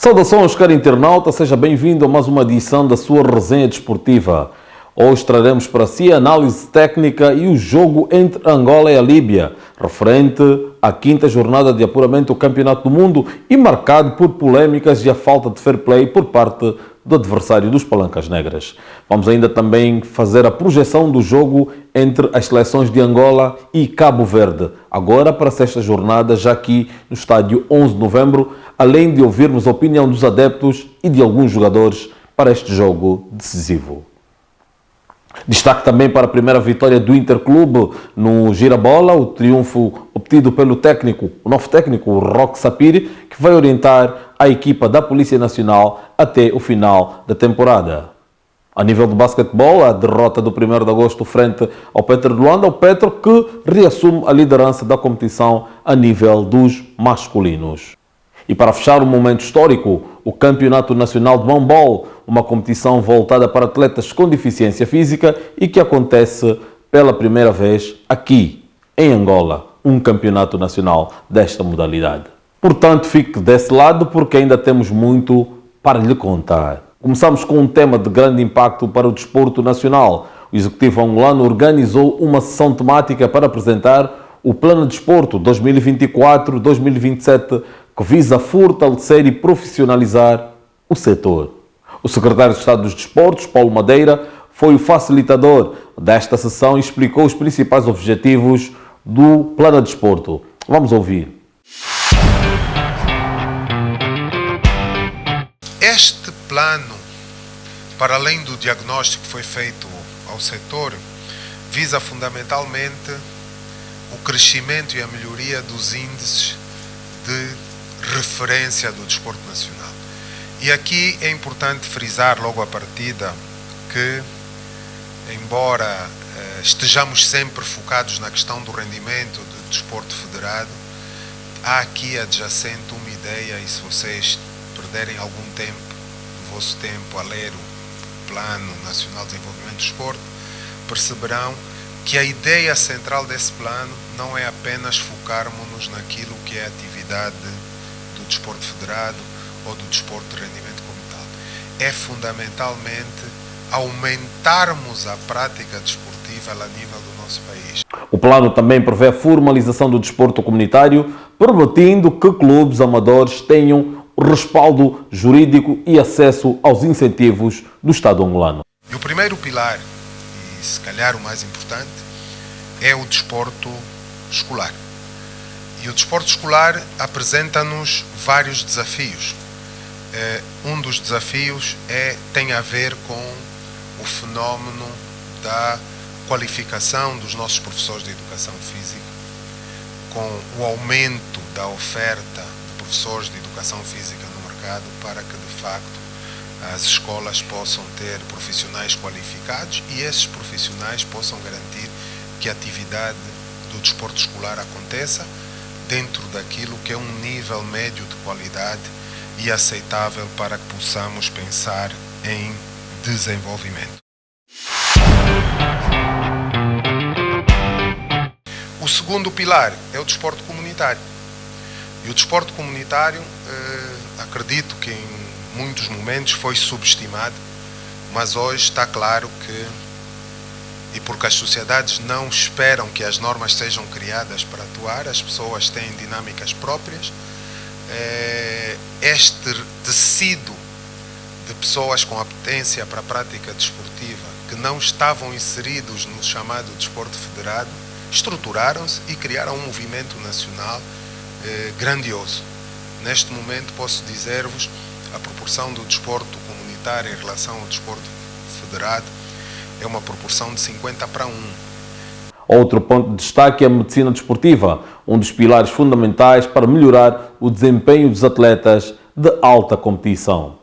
Saudações, caro internauta, seja bem-vindo a mais uma edição da sua resenha desportiva. Hoje traremos para si a análise técnica e o jogo entre Angola e a Líbia, referente à quinta jornada de apuramento do Campeonato do Mundo e marcado por polémicas e a falta de fair play por parte do adversário dos Palancas Negras. Vamos ainda também fazer a projeção do jogo entre as seleções de Angola e Cabo Verde, agora para esta jornada, já aqui no estádio 11 de novembro, além de ouvirmos a opinião dos adeptos e de alguns jogadores para este jogo decisivo. Destaque também para a primeira vitória do Interclube no Girabola, o triunfo obtido pelo técnico, o novo técnico, o Roque Sapiri, que vai orientar a equipa da Polícia Nacional até o final da temporada. A nível de basquetebol, a derrota do 1º de agosto frente ao Petro de Luanda, o Petro que reassume a liderança da competição a nível dos masculinos. E para fechar o momento histórico, o Campeonato Nacional de Handball, uma competição voltada para atletas com deficiência física e que acontece pela primeira vez aqui em Angola, um campeonato nacional desta modalidade. Portanto, fique desse lado porque ainda temos muito para lhe contar. Começamos com um tema de grande impacto para o desporto nacional. O Executivo angolano organizou uma sessão temática para apresentar o Plano de Desporto 2024-2027, que visa fortalecer e profissionalizar o setor. O secretário de Estado dos Desportos, Paulo Madeira, foi o facilitador desta sessão e explicou os principais objetivos do Plano de Desporto. Vamos ouvir. Este plano, para além do diagnóstico que foi feito ao setor, visa fundamentalmente o crescimento e a melhoria dos índices de referência do desporto nacional. E aqui é importante frisar logo à partida que, embora estejamos sempre focados na questão do rendimento do desporto federado, há aqui adjacente uma ideia, e se vocês perderem algum tempo, do vosso tempo, a ler o Plano Nacional de Desenvolvimento do Desporto, perceberão que a ideia central desse plano não é apenas focarmos-nos naquilo que é a atividade do desporto federado ou do desporto de rendimento como tal. É fundamentalmente aumentarmos a prática desportiva a nível do nosso país. O plano também prevê a formalização do desporto comunitário, permitindo que clubes amadores tenham respaldo jurídico e acesso aos incentivos do Estado angolano. E o primeiro pilar, e se calhar o mais importante, é o desporto escolar. E o desporto escolar apresenta-nos vários desafios. Um dos desafios tem a ver com o fenómeno da qualificação dos nossos professores de educação física, com o aumento da oferta de professores de educação física no mercado para que, de facto, as escolas possam ter profissionais qualificados e esses profissionais possam garantir que a atividade do desporto escolar aconteça dentro daquilo que é um nível médio de qualidade e aceitável para que possamos pensar em desenvolvimento. O segundo pilar é o desporto comunitário. E o desporto comunitário, acredito que em muitos momentos foi subestimado, mas hoje está claro que, e porque as sociedades não esperam que as normas sejam criadas para atuar, as pessoas têm dinâmicas próprias, este tecido de pessoas com apetência para a prática desportiva que não estavam inseridos no chamado desporto federado, estruturaram-se e criaram um movimento nacional grandioso. Neste momento posso dizer-vos a proporção do desporto comunitário em relação ao desporto federado é uma proporção de 50:1. Outro ponto de destaque é a medicina desportiva, um dos pilares fundamentais para melhorar o desempenho dos atletas de alta competição.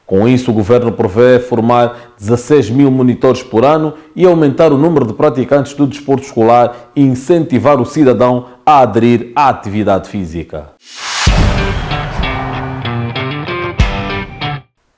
Com isso, o governo prevê formar 16 mil monitores por ano e aumentar o número de praticantes do desporto escolar e incentivar o cidadão a aderir à atividade física.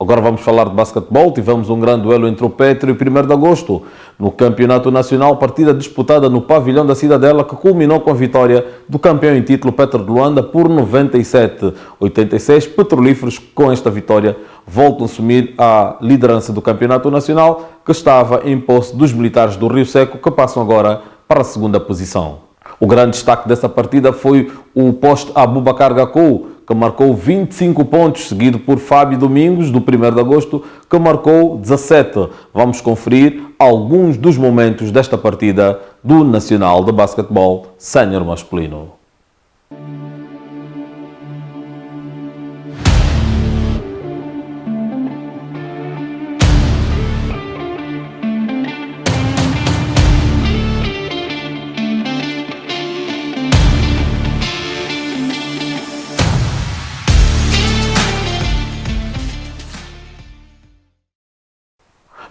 Agora vamos falar de basquetebol. Tivemos um grande duelo entre o Petro e o 1º de agosto no Campeonato Nacional, partida disputada no pavilhão da Cidadela, que culminou com a vitória do campeão em título Petro de Luanda por 97-86. Petrolíferos, com esta vitória, voltam a assumir a liderança do Campeonato Nacional, que estava em posse dos militares do Rio Seco, que passam agora para a segunda posição. O grande destaque dessa partida foi o poste Abubakar Gakou, que marcou 25 pontos, seguido por Fábio Domingos, do 1º de agosto, que marcou 17. Vamos conferir alguns dos momentos desta partida do Nacional de Basquetebol Sénior Masculino.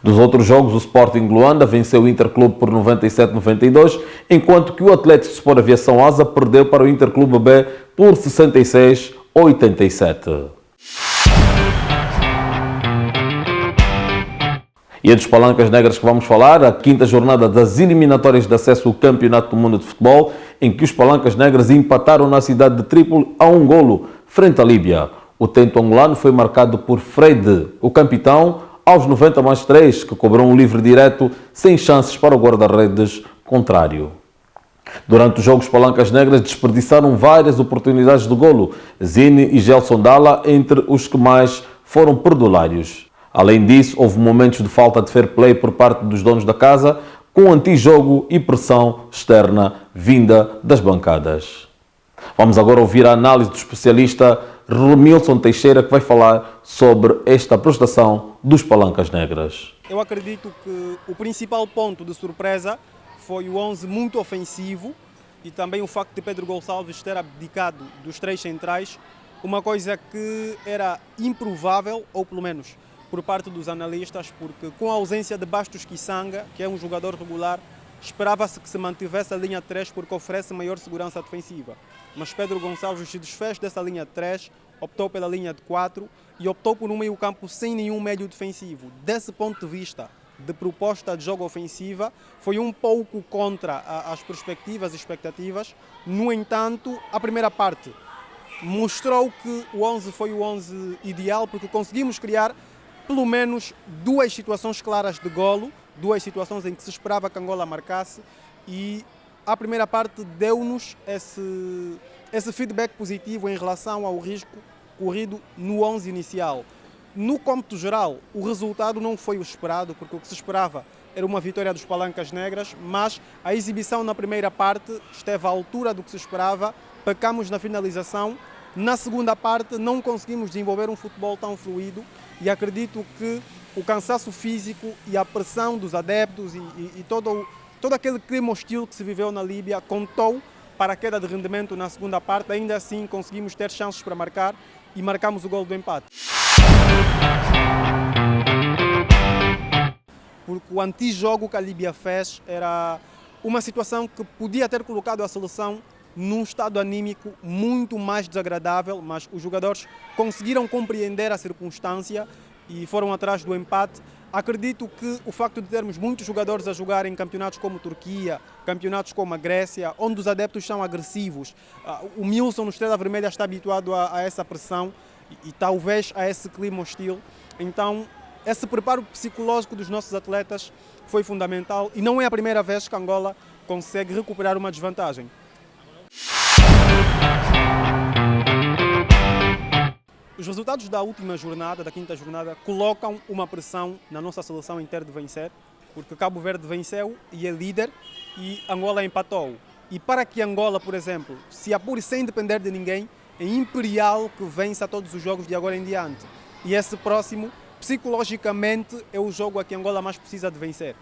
Dos outros jogos, o Sporting Luanda venceu o Interclube por 97-92, enquanto que o Atlético Sport Aviação Asa perdeu para o Interclube B por 66-87. E é dos Palancas Negras que vamos falar, a 5ª jornada das eliminatórias de acesso ao Campeonato do Mundo de Futebol, em que os Palancas Negras empataram na cidade de Trípoli a 1-golo, frente à Líbia. O tento angolano foi marcado por Fred, o capitão, aos 90+3, que cobrou um livre direto, sem chances para o guarda-redes contrário. Durante o jogo, os Palancas Negras desperdiçaram várias oportunidades de golo, Zine e Gelson Dalla entre os que mais foram perdulários. Além disso, houve momentos de falta de fair play por parte dos donos da casa, com antijogo e pressão externa vinda das bancadas. Vamos agora ouvir a análise do especialista Romilson Teixeira, que vai falar sobre esta prestação dos Palancas Negras. Eu acredito que o principal ponto de surpresa foi o 11 muito ofensivo e também o facto de Pedro Gonçalves ter abdicado dos 3 centrais, uma coisa que era improvável, ou pelo menos por parte dos analistas, porque com a ausência de Bastos Kisanga, que é um jogador regular, esperava-se que se mantivesse a linha 3 porque oferece maior segurança defensiva. Mas Pedro Gonçalves se desfez dessa linha 3, optou pela linha de 4 e optou por um meio-campo sem nenhum médio defensivo. Desse ponto de vista de proposta de jogo ofensiva, foi um pouco contra as perspectivas e expectativas. No entanto, a primeira parte mostrou que o 11 foi o 11 ideal, porque conseguimos criar pelo menos 2 situações claras de golo, 2 situações em que se esperava que Angola marcasse, e a primeira parte deu-nos esse feedback positivo em relação ao risco corrido no 11 inicial. No cômputo geral, o resultado não foi o esperado, porque o que se esperava era uma vitória dos Palancas Negras, mas a exibição na primeira parte esteve à altura do que se esperava, pecamos na finalização. Na segunda parte não conseguimos desenvolver um futebol tão fluido e acredito que o cansaço físico e a pressão dos adeptos e todo aquele clima hostil que se viveu na Líbia contou para a queda de rendimento na segunda parte. Ainda assim conseguimos ter chances para marcar e marcamos o gol do empate. Porque o antijogo que a Líbia fez era uma situação que podia ter colocado a seleção num estado anímico muito mais desagradável, mas os jogadores conseguiram compreender a circunstância e foram atrás do empate. Acredito que o facto de termos muitos jogadores a jogar em campeonatos como Turquia, campeonatos como a Grécia, onde os adeptos são agressivos, o Milson no Estrela Vermelha está habituado a essa pressão e talvez a esse clima hostil. Então, esse preparo psicológico dos nossos atletas foi fundamental e não é a primeira vez que Angola consegue recuperar uma desvantagem. Os resultados da última jornada, da 5ª jornada, colocam uma pressão na nossa seleção em ter de vencer, porque Cabo Verde venceu e é líder e Angola empatou. E para que Angola, por exemplo, se apure sem depender de ninguém, é imperial que vença todos os jogos de agora em diante. E esse próximo, psicologicamente, é o jogo a que Angola mais precisa de vencer.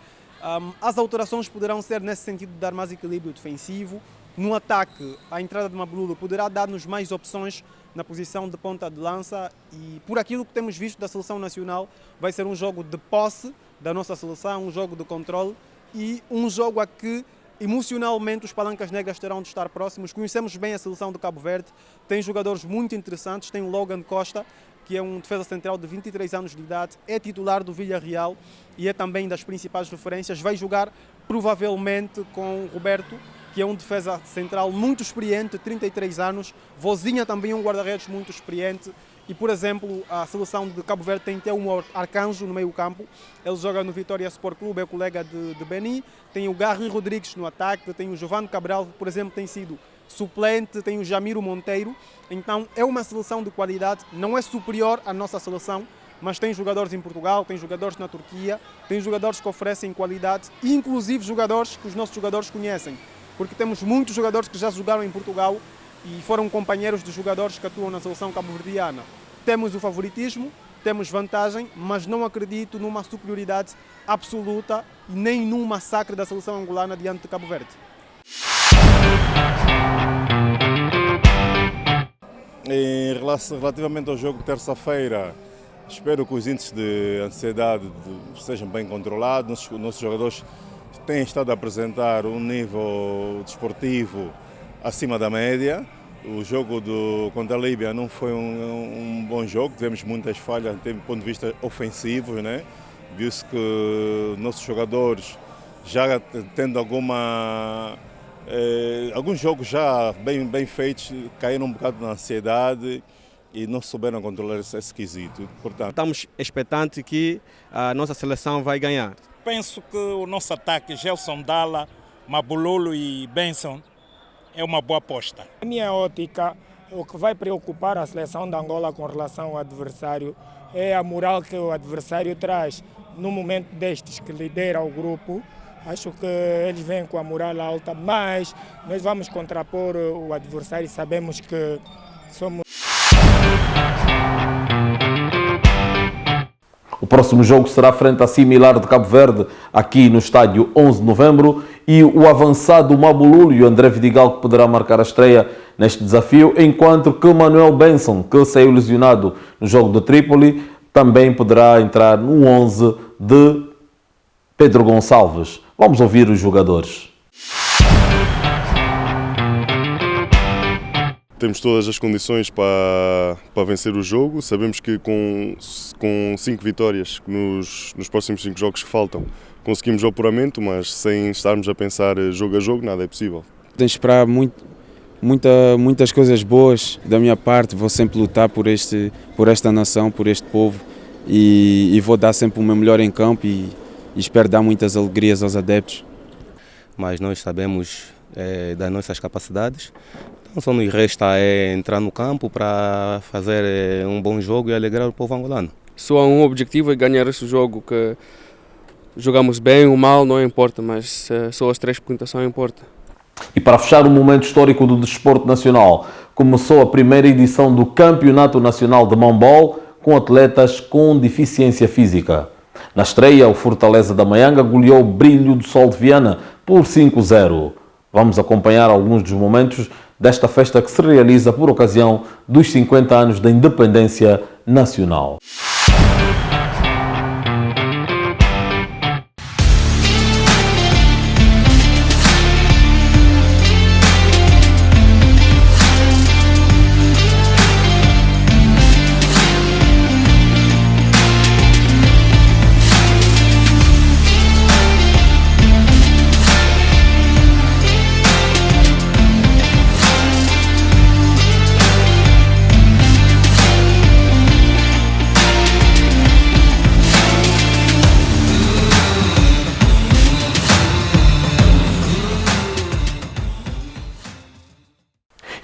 As alterações poderão ser nesse sentido de dar mais equilíbrio defensivo. No ataque, a entrada de Mabululo poderá dar-nos mais opções na posição de ponta de lança e por aquilo que temos visto da seleção nacional, vai ser um jogo de posse da nossa seleção, um jogo de controle e um jogo a que emocionalmente os Palancas Negras terão de estar próximos. Conhecemos bem a seleção do Cabo Verde, tem jogadores muito interessantes, tem o Logan Costa que é um defesa central de 23 anos de idade, é titular do Villarreal e é também das principais referências. Vai jogar provavelmente com Roberto, que é um defesa central muito experiente, 33 anos. Vozinha também é um guarda-redes muito experiente. E, por exemplo, a seleção de Cabo Verde tem um arcanjo no meio campo. Ele joga no Vitória Sport Clube, é colega de Beni. Tem o Garry Rodrigues no ataque, tem o Giovanni Cabral, que, por exemplo, tem sido suplente, tem o Jamiro Monteiro. Então é uma seleção de qualidade, não é superior à nossa seleção, mas tem jogadores em Portugal, tem jogadores na Turquia, tem jogadores que oferecem qualidade, inclusive jogadores que os nossos jogadores conhecem, porque temos muitos jogadores que já jogaram em Portugal e foram companheiros de jogadores que atuam na seleção cabo-verdiana. Temos o favoritismo, temos vantagem, mas não acredito numa superioridade absoluta e nem num massacre da seleção angolana diante de Cabo Verde. Relativamente ao jogo de terça-feira, espero que os índices de ansiedade sejam bem controlados. Nossos jogadores têm estado a apresentar um nível desportivo acima da média. O jogo contra a Líbia não foi um bom jogo, tivemos muitas falhas do ponto de vista ofensivo, né? Viu-se que nossos jogadores, já tendo alguns jogos já bem feitos, caíram um bocado na ansiedade e não souberam controlar esse quesito. Portanto, estamos expectantes que a nossa seleção vai ganhar. Penso que o nosso ataque, Gelson Dalla, Mabulolo e Benson, é uma boa aposta. Na minha ótica, o que vai preocupar a seleção de Angola com relação ao adversário é a moral que o adversário traz no momento destes, que lidera o grupo. Acho que eles vêm com a moral alta, mas nós vamos contrapor o adversário e sabemos que somos... O próximo jogo será frente à Similar de Cabo Verde, aqui no estádio 11 de novembro, e o avançado Mabulolo e o André Vidigal que poderá marcar a estreia neste desafio, enquanto que Manuel Benson, que saiu lesionado no jogo de Trípoli, também poderá entrar no 11 de Pedro Gonçalves. Vamos ouvir os jogadores. Temos todas as condições para vencer o jogo. Sabemos que com 5 vitórias nos próximos 5 jogos que faltam, conseguimos o apuramento, mas sem estarmos a pensar jogo a jogo, nada é possível. Tenho de esperar muitas coisas boas da minha parte. Vou sempre lutar por esta nação, por este povo e vou dar sempre o meu melhor em campo e espero dar muitas alegrias aos adeptos. Mas nós sabemos das nossas capacidades. Então só nos resta entrar no campo para fazer um bom jogo e alegrar o povo angolano. Só há um objetivo, é ganhar esse jogo, que jogamos bem ou mal, não importa, mas só as 3 pontos só importa. E para fechar o momento histórico do desporto nacional, começou a primeira edição do Campeonato Nacional de Mambol com atletas com deficiência física. Na estreia, o Fortaleza da Maianga goleou o Brilho do Sol de Viana por 5-0. Vamos acompanhar alguns dos momentos desta festa que se realiza por ocasião dos 50 anos da independência nacional.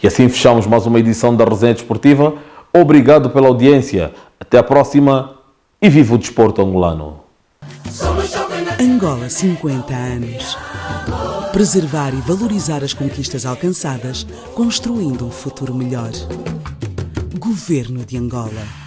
E assim fechamos mais uma edição da Resenha Desportiva. Obrigado pela audiência. Até a próxima e viva o desporto angolano. Angola 50 anos. Preservar e valorizar as conquistas alcançadas, construindo um futuro melhor. Governo de Angola.